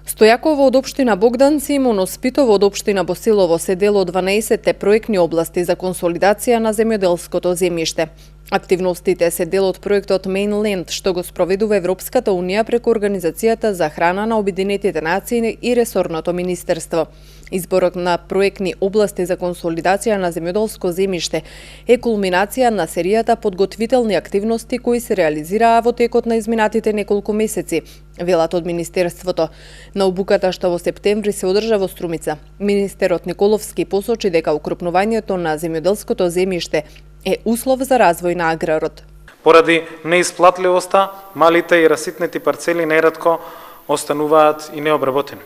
Стојаково од општина Богданци и Моноспитово од општина Босилово се дел од 12 проектни области за консолидација на земјоделското земјиште. Активностите се дел од проектот Mainland, што го спроведува Европската Унија преку Организацијата за храна на Обединетите нации и ресорното министерство. Изборот на проектни области за консолидација на земјоделско земјиште е кулминација на серијата подготвителни активности кои се реализираа во текот на изминатите неколку месеци, велат од Министерството. На обуката што во септември се одржа во Струмица, министерот Николовски посочи дека укрупнувањето на земјоделското земјиште е услов за развој на аграрот. Поради неисплатливоста, малите и раситнети парцели неретко остануваат и необработени.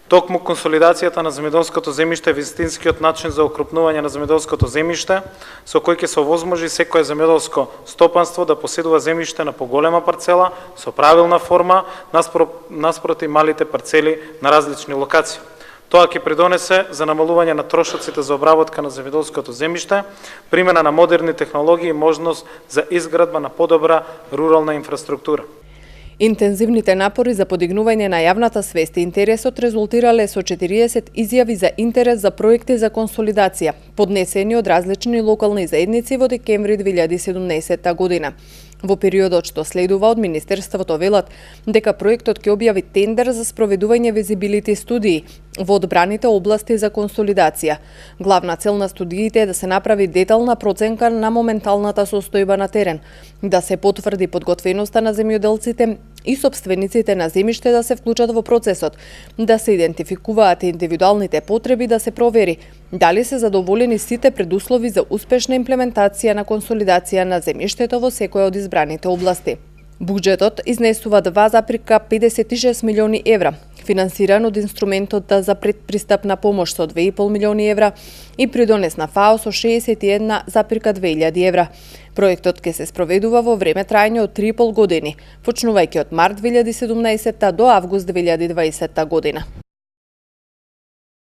Токму консолидацијата на земјоделското земјиште е вистинскиот начин за укрупнување на земјоделското земјиште, со кој ќе се овозможи секое земјоделско стопанство да поседува земјиште на поголема парцела со правилна форма наспроти малите парцели на различни локации. Тоа ќе придонесе за намалување на трошоците за обработка на земјоделското земјиште, примена на модерни технологии и можност за изградба на подобра рурална инфраструктура. Интензивните напори за подигнување на јавната свест и интересот резултирале со 40 изјави за интерес за проекти за консолидација, поднесени од различни локални заедници во декември 2017 година. Во периодот што следува од Министерството велат дека проектот ќе објави тендер за спроведување визибилити студии во одбраните области за консолидација. Главна цел на студиите е да се направи детална проценка на моменталната состојба на терен, да се потврди подготвеноста на земјоделците и сопствениците на земјиште да се вклучат во процесот, да се идентификуваат индивидуалните потреби, да се провери дали се задоволени сите предуслови за успешна имплементација на консолидација на земјиштето во секоја од избраните области. Буџетот изнесува 2,56 милиони евра, финансиран од инструментот за предпристапна помош со 2,5 милиони евра и придонес на ФАО со 61,2 евра. Проектот ќе се спроведува во време трајање од 3,5 години, почнувајќи од март 2017 до август 2020 година.